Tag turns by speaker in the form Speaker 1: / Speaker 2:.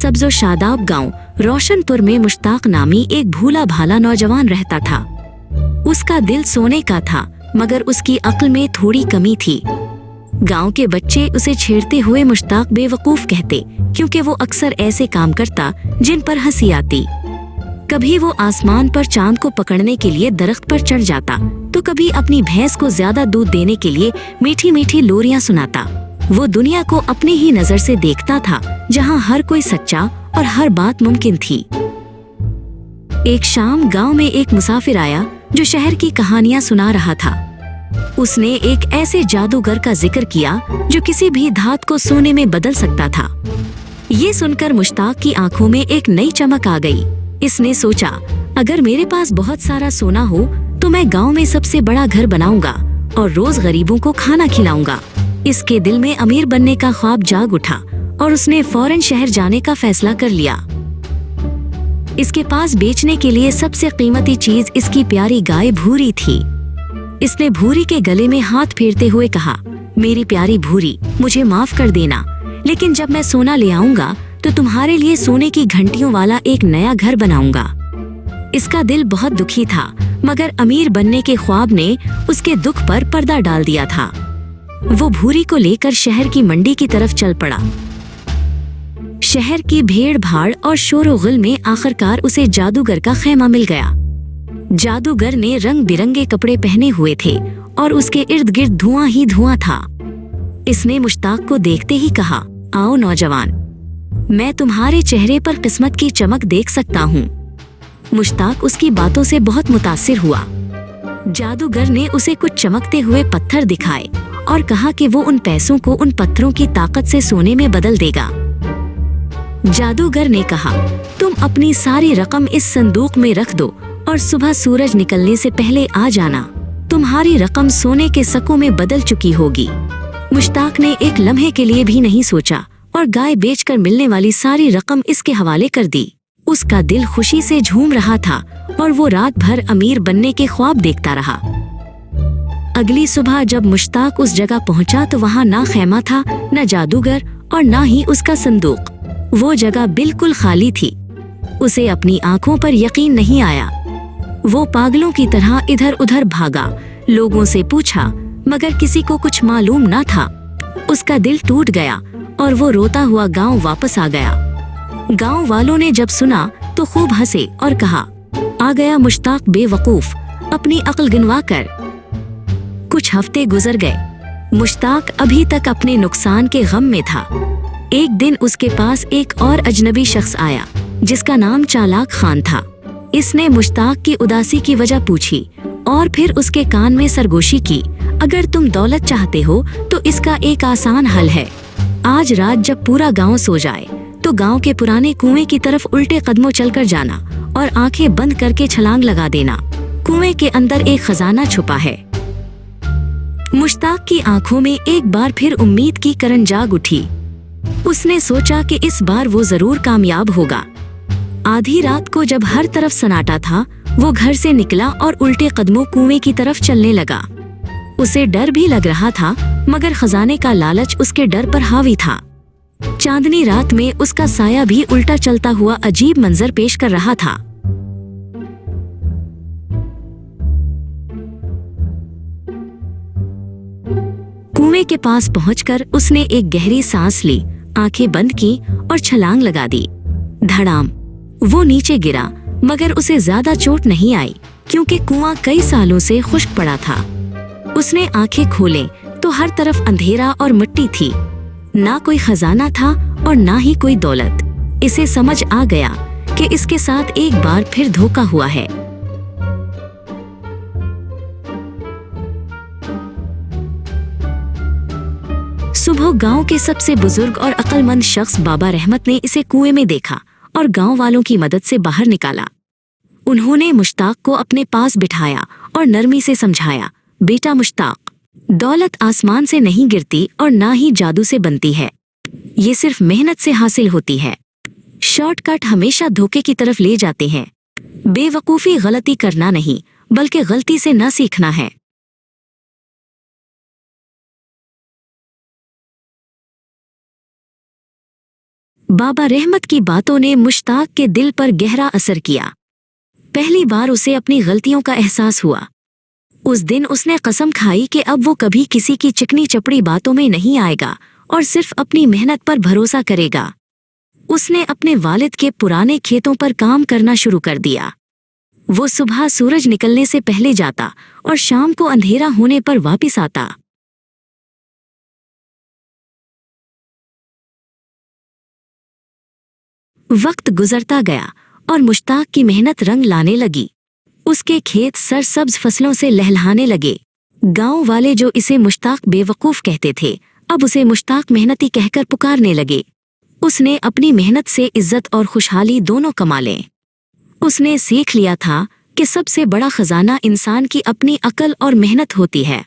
Speaker 1: सब्ज और शादाब गांव रोशनपुर में मुश्ताक नामी एक भूला भाला नौजवान रहता था। उसका दिल सोने का था, मगर उसकी अक्ल में थोड़ी कमी थी। गांव के बच्चे उसे छेड़ते हुए मुश्ताक बेवकूफ कहते, क्योंकि वो अक्सर ऐसे काम करता जिन पर हंसी आती। कभी वो आसमान पर चांद को पकड़ने के लिए दरख्त पर चढ़ जाता, तो कभी अपनी भैंस को ज्यादा दूध देने के लिए मीठी मीठी लोरियां सुनाता। वो दुनिया को अपनी ही नजर से देखता था, जहां हर कोई सच्चा और हर बात मुमकिन थी। एक शाम गांव में एक मुसाफिर आया जो शहर की कहानियां सुना रहा था। उसने एक ऐसे जादूगर का जिक्र किया जो किसी भी धात को सोने में बदल सकता था। ये सुनकर मुश्ताक की आंखों में एक नई चमक आ गई। इसने सोचा, अगर मेरे पास बहुत सारा सोना हो तो मैं गांव में सबसे बड़ा घर बनाऊंगा और रोज गरीबों को खाना खिलाऊंगा। इसके दिल में अमीर बनने का ख्वाब जाग उठा और उसने फौरन शहर जाने का फैसला कर लिया। इसके पास बेचने के लिए सबसे कीमती चीज इसकी प्यारी गाय भूरी थी। इसने भूरी के गले में हाथ फेरते हुए कहा, मेरी प्यारी भूरी, मुझे माफ कर देना, लेकिन जब मैं सोना ले आऊंगा तो तुम्हारे लिए सोने की घंटियों वाला एक नया घर बनाऊंगा। इसका दिल बहुत दुखी था, मगर अमीर बनने के ख्वाब ने उसके दुख पर पर्दा डाल दिया था। वो भूरी को लेकर शहर की मंडी की तरफ चल पड़ा। शहर की भीड़ भाड़ और शोर-ओ-गुल में आखिरकार उसे जादूगर का खेमा मिल गया। जादूगर ने रंग बिरंगे कपड़े पहने हुए थे और उसके इर्द गिर्द धुआं ही धुआं था। इसने मुश्ताक को देखते ही कहा, आओ नौजवान, मैं तुम्हारे चेहरे पर किस्मत की चमक देख सकता हूँ। मुश्ताक उसकी बातों से बहुत मुतासिर हुआ। जादूगर ने उसे कुछ चमकते हुए पत्थर दिखाए और कहा कि वो उन पैसों को उन पत्थरों की ताकत से सोने में बदल देगा। जादूगर ने कहा, तुम अपनी सारी रकम इस संदूक में रख दो और सुबह सूरज निकलने से पहले आ जाना। तुम्हारी रकम सोने के सकों में बदल चुकी होगी। मुश्ताक ने एक लम्हे के लिए भी नहीं सोचा और गाय बेचकर मिलने वाली सारी रकम इसके हवाले कर दी। उसका दिल खुशी से झूम रहा था और वो रात भर अमीर बनने के ख्वाब देखता रहा। अगली सुबह जब मुश्ताक उस जगह पहुंचा तो वहां ना खेमा था, न जादूगर और ना ही उसका संदूक। वो जगह बिल्कुल खाली थी। उसे अपनी आंखों पर यकीन नहीं आया। वो पागलों की तरह इधर उधर भागा, लोगों से पूछा, मगर किसी को कुछ मालूम ना था। उसका दिल टूट गया और वो रोता हुआ गांव वापस आ गया। गांव वालों ने जब सुना तो खूब हंसे और कहा, आ गया मुश्ताक बेवकूफ, अपनी अक्ल गिनवा कर। कुछ हफ्ते गुजर गए। मुश्ताक अभी तक अपने नुकसान के गम में था। एक दिन उसके पास एक और अजनबी शख्स आया जिसका नाम चालाक खान था। इसने मुश्ताक की उदासी की वजह पूछी और फिर उसके कान में सरगोशी की, अगर तुम दौलत चाहते हो तो इसका एक आसान हल है। आज रात जब पूरा गांव सो जाए तो गांव के पुराने कुएं की तरफ उल्टे कदमों चलकर जाना और आंखें बंद करके छलांग लगा देना। कुएं के अंदर एक खजाना छुपा है। मुश्ताक की आंखों में एक बार फिर उम्मीद की किरण जाग उठी। उसने सोचा कि इस बार वो जरूर कामयाब होगा। आधी रात को जब हर तरफ सन्नाटा था, वो घर से निकला और उल्टे कदमों कुएं की तरफ चलने लगा। उसे डर भी लग रहा था, मगर खजाने का लालच उसके डर पर हावी था। चांदनी रात में उसका साया भी उल्टा चलता हुआ अजीब मंजर पेश कर रहा था। कुएं के पास पहुंचकर उसने एक गहरी सांस ली, आंखें बंद की और छलांग लगा दी। धड़ाम, वो नीचे गिरा, मगर उसे ज्यादा चोट नहीं आई क्योंकि कुआं कई सालों से खुश्क पड़ा था। उसने आंखें खोले तो हर तरफ अंधेरा और मिट्टी थी। ना कोई खजाना था और ना ही कोई दौलत। इसे समझ आ गया कि इसके साथ एक बार फिर धोखा हुआ है। सुबह गांव के सबसे बुजुर्ग और अक्लमंद शख्स बाबा रहमत ने इसे कुएं में देखा और गांव वालों की मदद से बाहर निकाला। उन्होंने मुश्ताक को अपने पास बिठाया और नरमी से समझाया, बेटा मुश्ताक, दौलत आसमान से नहीं गिरती और ना ही जादू से बनती है। ये सिर्फ मेहनत से हासिल होती है। शॉर्टकट हमेशा धोखे की तरफ ले जाते हैं। बेवकूफ़ी गलती करना नहीं, बल्कि गलती से न सीखना है। बाबा रहमत की बातों ने मुश्ताक के दिल पर गहरा असर किया। पहली बार उसे अपनी गलतियों का एहसास हुआ। उस दिन उसने कसम खाई कि अब वो कभी किसी की चिकनी चपड़ी बातों में नहीं आएगा और सिर्फ अपनी मेहनत पर भरोसा करेगा। उसने अपने वालिद के पुराने खेतों पर काम करना शुरू कर दिया। वो सुबह सूरज निकलने से पहले जाता और शाम को अंधेरा होने पर वापस आता। वक्त गुजरता गया और मुश्ताक की मेहनत रंग लाने लगी। उसके खेत सरसब्ज फसलों से लहलहाने लगे। गांव वाले जो इसे मुश्ताक बेवकूफ कहते थे, अब उसे मुश्ताक मेहनती कहकर पुकारने लगे। उसने अपनी मेहनत से इज्जत और खुशहाली दोनों कमा लें। उसने सीख लिया था कि सबसे बड़ा खजाना इंसान की अपनी अक्ल और मेहनत होती है।